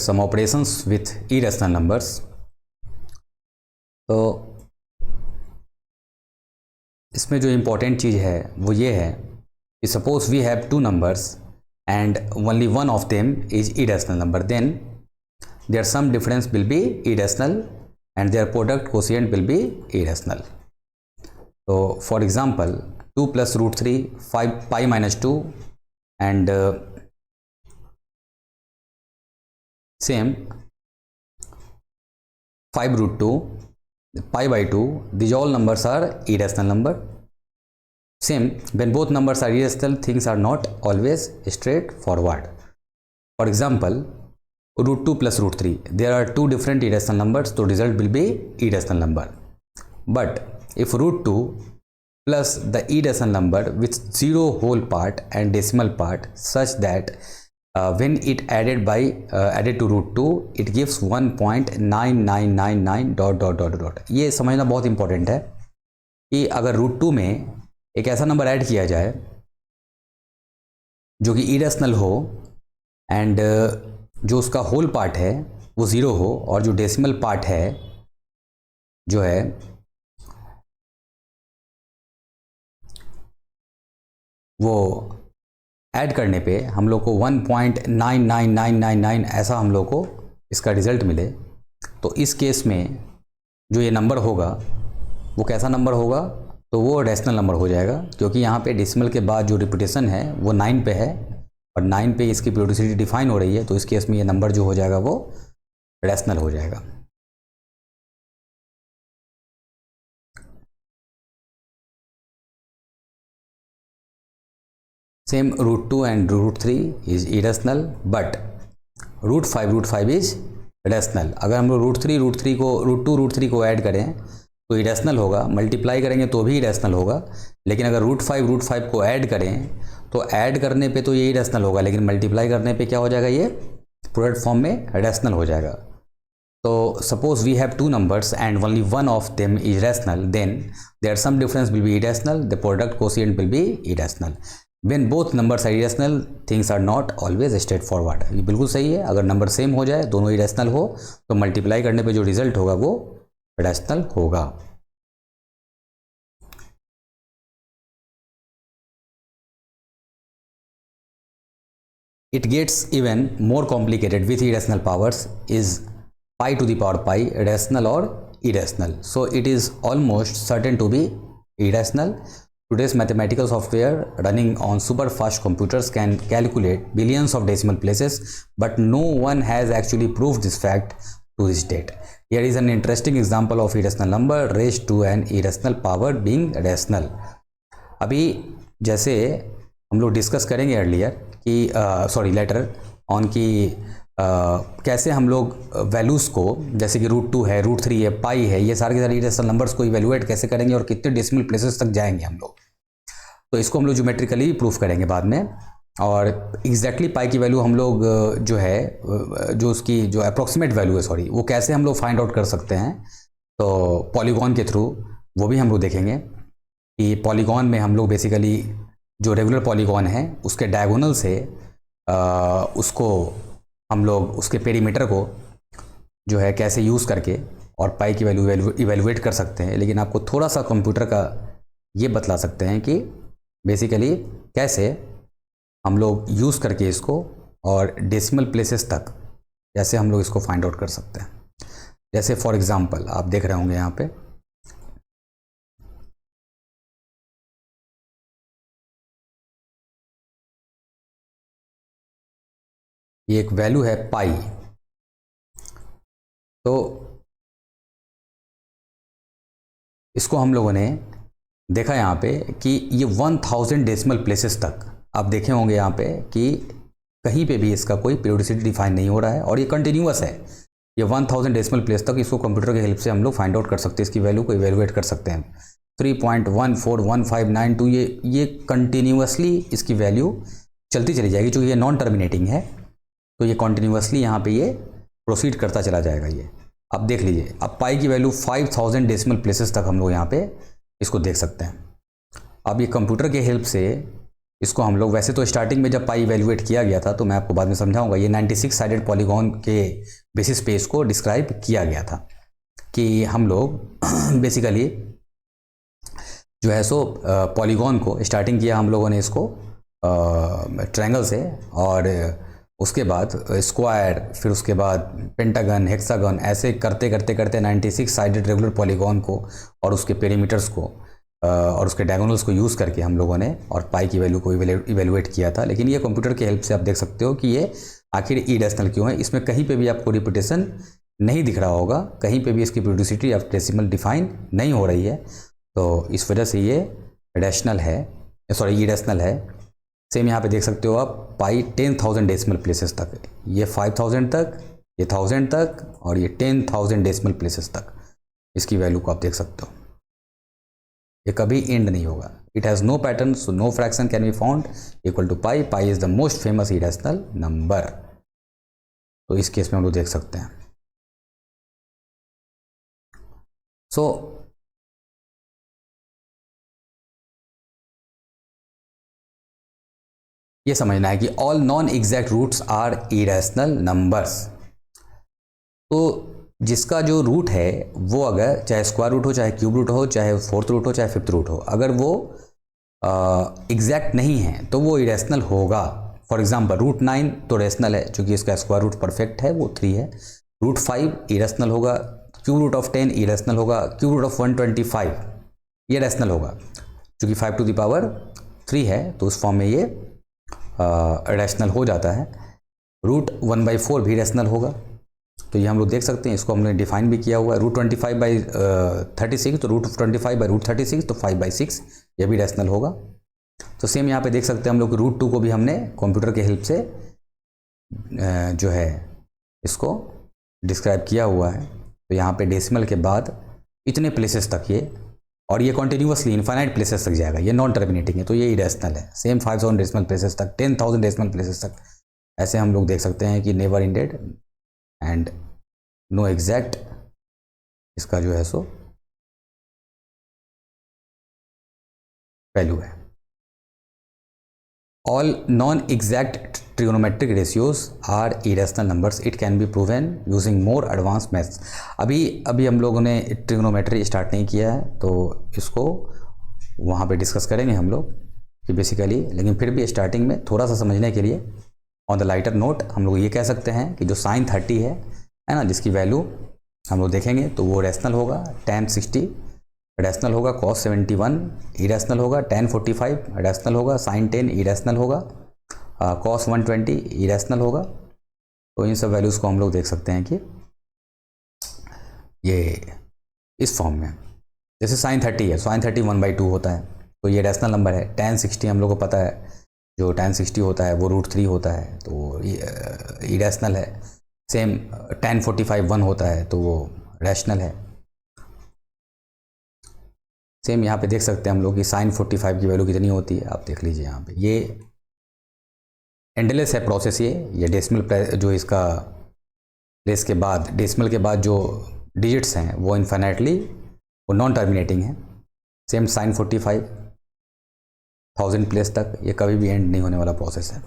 some operations with irrational numbers. तो इसमें जो इम्पोर्टेंट चीज़ है वो ये है कि suppose we have two numbers and only one of them is irrational number, then their sum difference will be irrational and their product quotient will be irrational. So for example 2 plus root 3 5 pi minus 2 and same 5 root 2 pi by 2, these all numbers are irrational number. Same, when both numbers are irrational, things are not always straightforward. For example, root 2 plus root 3, there are two different irrational numbers, so result will be irrational number. But if root 2 plus the irrational number with zero whole part and decimal part such that when it added to root 2, it gives 1.9999 dot dot dot dot. ये समझना बहुत important है कि अगर root 2 में एक ऐसा number add किया जाए जो कि इरेशनल हो एंड जो उसका होल पार्ट है वो ज़ीरो हो और जो डेसिमल पार्ट है जो है वो ऐड करने पे हम लोग को 1.99999 ऐसा हम लोग को इसका रिज़ल्ट मिले, तो इस केस में जो ये नंबर होगा वो कैसा नंबर होगा? तो वो रैशनल नंबर हो जाएगा, क्योंकि यहाँ पे डेसिमल के बाद जो रिपीटेशन है वो 9 पे है और 9 पे इसकी पीरियोडिसिटी डिफाइन हो रही है, तो इस केस में ये नंबर जो हो जाएगा वो रैशनल हो जाएगा। Same root 2 and root 3 is irrational but root 5 is rational. अगर हम लोग रूट 3 को रूट 2 रूट 3 को ऐड करें तो इरेशनल होगा, मल्टीप्लाई करेंगे तो भी इरेशनल होगा, लेकिन अगर रूट 5 को ऐड करें तो ऐड करने पे तो ये इरेशनल होगा, लेकिन मल्टीप्लाई करने पे क्या हो जाएगा? ये प्रोडक्ट फॉर्म में रैशनल हो जाएगा। तो suppose we have two numbers and only one of them is rational, then their sum difference will be irrational, the product quotient will be irrational. When both numbers are irrational things are not always straightforward. ये बिल्कुल सही है, अगर number same हो जाए, दोनों irrational हो, तो मल्टीप्लाई करने पे जो रिजल्ट होगा वो रैशनल होगा। It gets even more complicated with irrational powers. Is pi to the power pi rational or irrational? So it is almost certain to be irrational. Today's mathematical software running on super fast computers can calculate billions of decimal places, but no one has actually proved this fact to this date. Here is an interesting example of irrational number raised to an irrational power being rational. अभी जैसे हम लोग discuss करेंगे earlier कि later on की कैसे हम लोग वैल्यूज़ को, जैसे कि रूट 2 है, रूट 3 है, पाई है, ये सारे के सारे इरेशनल नंबर्स को इवेल्युएट कैसे करेंगे और कितने डेसिमल प्लेसेस तक जाएंगे हम लोग, तो इसको हम लोग ज्योमेट्रिकली प्रूफ करेंगे बाद में। और एग्जैक्टली पाई की वैल्यू हम लोग जो है, जो उसकी जो अप्रॉक्सीमेट वैल्यू है सॉरी, वो कैसे हम लोग फाइंड आउट कर सकते हैं, तो पॉलीगॉन के थ्रू वो भी हम लोग देखेंगे कि पॉलीगॉन में हम लोग बेसिकली जो रेगुलर पॉलीगॉन है उसके डायगोनल से उसको हम लोग उसके पेरीमीटर को जो है कैसे यूज़ करके और पाई की वैल्यू इवेलुएट कर सकते हैं। लेकिन आपको थोड़ा सा कंप्यूटर का ये बतला सकते हैं कि बेसिकली कैसे हम लोग यूज़ करके इसको और डेसिमल प्लेसेस तक कैसे हम लोग इसको फाइंड आउट कर सकते हैं। जैसे फॉर एग्जांपल आप देख रहे होंगे यहाँ पे ये एक वैल्यू है पाई, तो इसको हम लोगों ने देखा यहाँ पे कि ये 1000 डेसिमल प्लेसेस तक आप देखे होंगे यहाँ पे कि कहीं पे भी इसका कोई पीरियोडिसिटी डिफाइन नहीं हो रहा है और ये कंटिन्यूअस है। ये 1000 डेसिमल प्लेस तक इसको कंप्यूटर की हेल्प से हम लोग फाइंड आउट कर सकते हैं, इसकी वैल्यू को इवेलुएट कर सकते हैं। 3.141592 ये कंटिन्यूअसली इसकी वैल्यू चलती चली जाएगी, क्योंकि ये नॉन टर्मिनेटिंग है, तो ये कॉन्टिन्यूसली यहाँ पे ये प्रोसीड करता चला जाएगा। ये अब देख लीजिए, अब पाई की वैल्यू 5000 डेसिमल प्लेसेस तक हम लोग यहाँ पे इसको देख सकते हैं। अब ये कंप्यूटर के हेल्प से इसको हम लोग वैसे तो स्टार्टिंग में जब पाई इवेल्युएट किया गया था, तो मैं आपको बाद में समझाऊंगा, ये 96 साइडेड पॉलीगॉन के बेसिस पे इसको डिस्क्राइब किया गया था कि हम लोग बेसिकली जो है सो पॉलीगॉन को स्टार्टिंग किया हम लोगों ने इसको ट्रायंगल से, और उसके बाद स्क्वायर, फिर उसके बाद पेंटागन, हेक्सागन, ऐसे करते करते करते 96 साइडेड रेगुलर पॉलीगॉन को और उसके पेरीमीटर्स को और उसके डायगोनल्स को यूज़ करके हम लोगों ने और पाई की वैल्यू को इवेलुएट किया था। लेकिन ये कंप्यूटर की हेल्प से आप देख सकते हो कि ये आखिर इरेशनल क्यों है। इसमें कहीं पे भी आपको रिपीटेशन नहीं दिख रहा होगा, कहीं पे भी इसकी प्रोड्यूसिटी या डेसिमल डिफाइन नहीं हो रही है, तो इस वजह से ये रैशनल है, सॉरी इरेशनल है। सेम यहाँ पे देख सकते हो आप पाई 10,000 डेसिमल प्लेसेस तक, ये 5,000 तक, ये 1000 तक, और ये 10,000 डेसिमल प्लेसेस तक इसकी वैल्यू को आप देख सकते हो। ये कभी एंड नहीं होगा। It has no pattern, so no fraction can be found equal to pi. Pi is the most famous irrational number. तो इस केस में हम लोग देख सकते हैं। सो ये समझना है कि all non exact roots are irrational numbers. तो जिसका जो रूट है वो अगर चाहे स्क्वायर रूट हो, चाहे क्यूब रूट हो, चाहे फोर्थ रूट हो, चाहे फिफ्थ रूट हो, अगर वो एग्जैक्ट नहीं है तो वो इरेशनल होगा। फॉर एग्जांपल रूट 9 तो रेशनल है क्योंकि इसका स्क्वायर रूट परफेक्ट है, वो 3 है। रूट 5 इरेशनल होगा, क्यूब रूट ऑफ 10 इरेशनल होगा, क्यूब रूट ऑफ 125 ये रेशनल होगा क्योंकि 5 टू द पावर 3 है, तो उस फॉर्म में ये रैशनल हो जाता है। रूट 1/4 भी रैशनल होगा, तो ये हम लोग देख सकते हैं, इसको हमने डिफाइन भी किया हुआ है। रूट 25/36 तो रूट 25/√36 तो 5/6 ये भी रैशनल होगा। तो सेम यहाँ पे देख सकते हैं हम लोग रूट 2 को भी हमने कंप्यूटर के हेल्प से जो है इसको डिस्क्राइब किया हुआ है। तो यहाँ पे डेसिमल के बाद इतने प्लेसेस तक ये, और ये कॉन्टिन्यूसली इनफाइनाइट प्लेसेस तक जाएगा, ये नॉन टर्मिनेटिंग है, तो ये इरेशनल है। सेम 5,000 डेसिमल प्लेसेस तक, 10,000 डेसिमल प्लेसेस तक, ऐसे हम लोग देख सकते हैं कि never ended and no exact इसका जो है सो वैल्यू है। All non exact trigonometric ratios are irrational numbers. It can be proven using more advance maths. अभी हम लोगों ने ट्रिग्नोमेट्री स्टार्ट नहीं किया है, तो इसको वहाँ पे डिस्कस करेंगे हम लोग कि बेसिकली, लेकिन फिर भी स्टार्टिंग में थोड़ा सा समझने के लिए ऑन द लाइटर नोट हम लोग ये कह सकते हैं कि जो sin 30 है ना, जिसकी वैल्यू हम लोग देखेंगे तो वो रैशनल होगा। tan 60 रैशनल होगा, cos 71 इरेशनल होगा, tan 45 रैशनल होगा, sin 10 इरेशनल होगा, cos 120 इरेशनल होगा। तो इन सब वैल्यूज़ को हम लोग देख सकते हैं कि ये इस फॉर्म में, जैसे sin 30 है, sin 30 1/2 होता है, तो ये रैशनल नंबर है। tan 60 हम लोग को पता है, जो tan 60 होता है वो √3 होता है, तो इरेशनल है। सेम tan 45 1 होता है, तो वो रैशनल है। सेम यहाँ पे देख सकते हैं हम लोग कि sin 45 की वैल्यू कितनी होती है, आप देख लीजिए यहाँ पे। ये एंडलेस है प्रोसेस, ये डेसिमल जो इसका प्लेस के बाद, डेसिमल के बाद जो डिजिट्स हैं वो इन्फाइनाइटली, वो नॉन टर्मिनेटिंग है। सेम sin 45 1000 प्लेस तक, ये कभी भी एंड नहीं होने वाला प्रोसेस है।